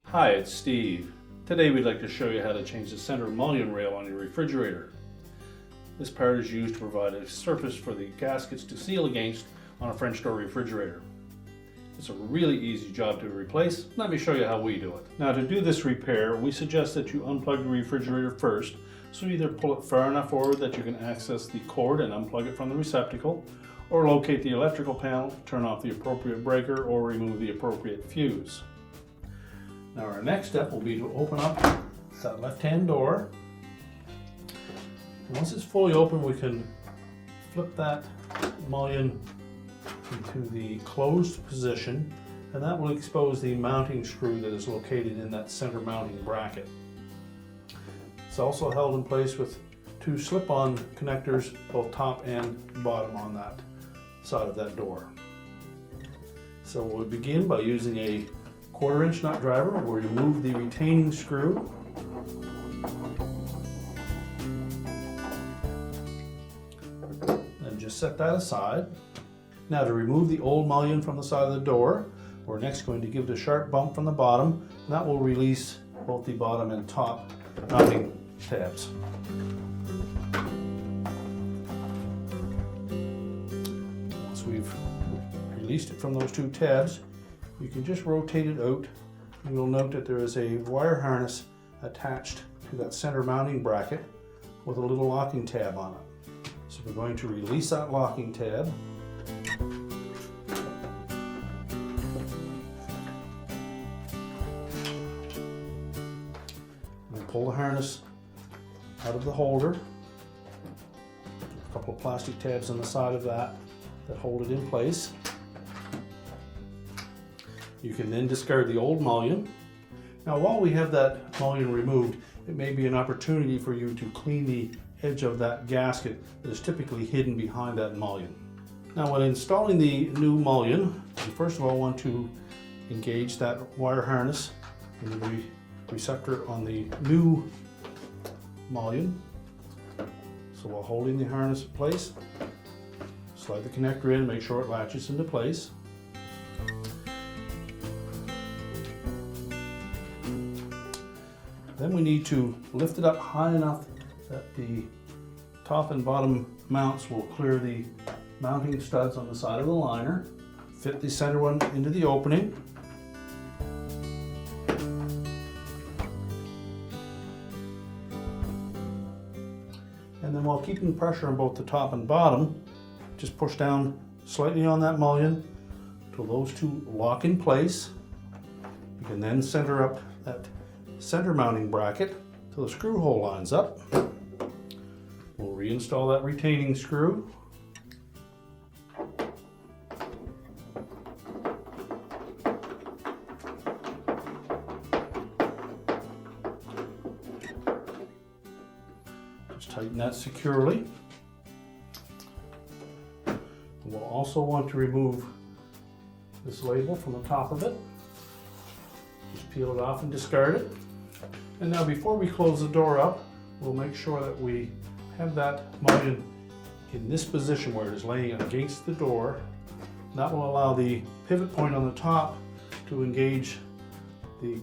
Hi, it's Steve. Today we'd like to show you how to change the center mullion rail on your refrigerator. This part is used to provide a surface for the gaskets to seal against on a French door refrigerator. It's a really easy job to replace. Let me show you how we do it. Now, to do this repair, we suggest that you unplug the refrigerator first. So either pull it far enough forward that you can access the cord and unplug it from the receptacle, or locate the electrical panel, turn off the appropriate breaker, or remove the appropriate fuse. Now our next step will be to open up that left-hand door. And once it's fully open, we can flip that mullion into the closed position, and that will expose the mounting screw that is located in that center mounting bracket. It's also held in place with two slip-on connectors, both top and bottom, on that side of that door. So we'll begin by using a 1/4 inch nut driver. We'll remove the retaining screw. And just set that aside. Now, to remove the old mullion from the side of the door, we're next going to give it a sharp bump from the bottom, and that will release both the bottom and top mounting tabs. Once we've released it from those two tabs, you can just rotate it out, and you'll note that there is a wire harness attached to that center mounting bracket with a little locking tab on it. So we're going to release that locking tab. And pull the harness out of the holder. A couple of plastic tabs on the side of that hold it in place. You can then discard the old mullion. Now, while we have that mullion removed, it may be an opportunity for you to clean the edge of that gasket that is typically hidden behind that mullion. Now, when installing the new mullion, you first of all want to engage that wire harness in the receptor on the new mullion. So while holding the harness in place, slide the connector in, make sure it latches into place. Then we need to lift it up high enough that the top and bottom mounts will clear the mounting studs on the side of the liner. Fit the center one into the opening. And then, while keeping pressure on both the top and bottom, just push down slightly on that mullion until those two lock in place. You can then center up that center mounting bracket till the screw hole lines up. We'll reinstall that retaining screw. Just tighten that securely. We'll also want to remove this label from the top of it. Just peel it off and discard it. And now, before we close the door up, we'll make sure that we have that mullion in this position where it is laying against the door. That will allow the pivot point on the top to engage the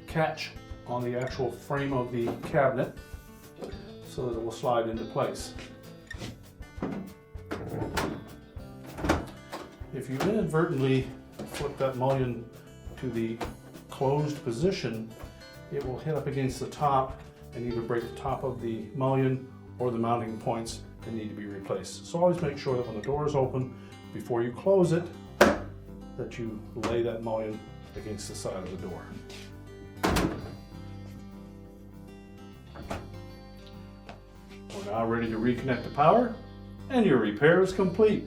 catch on the actual frame of the cabinet so that it will slide into place. If you inadvertently flip that mullion to the closed position, it will hit up against the top and either break the top of the mullion or the mounting points that need to be replaced. So always make sure that when the door is open, before you close it, that you lay that mullion against the side of the door. We're now ready to reconnect the power, and your repair is complete.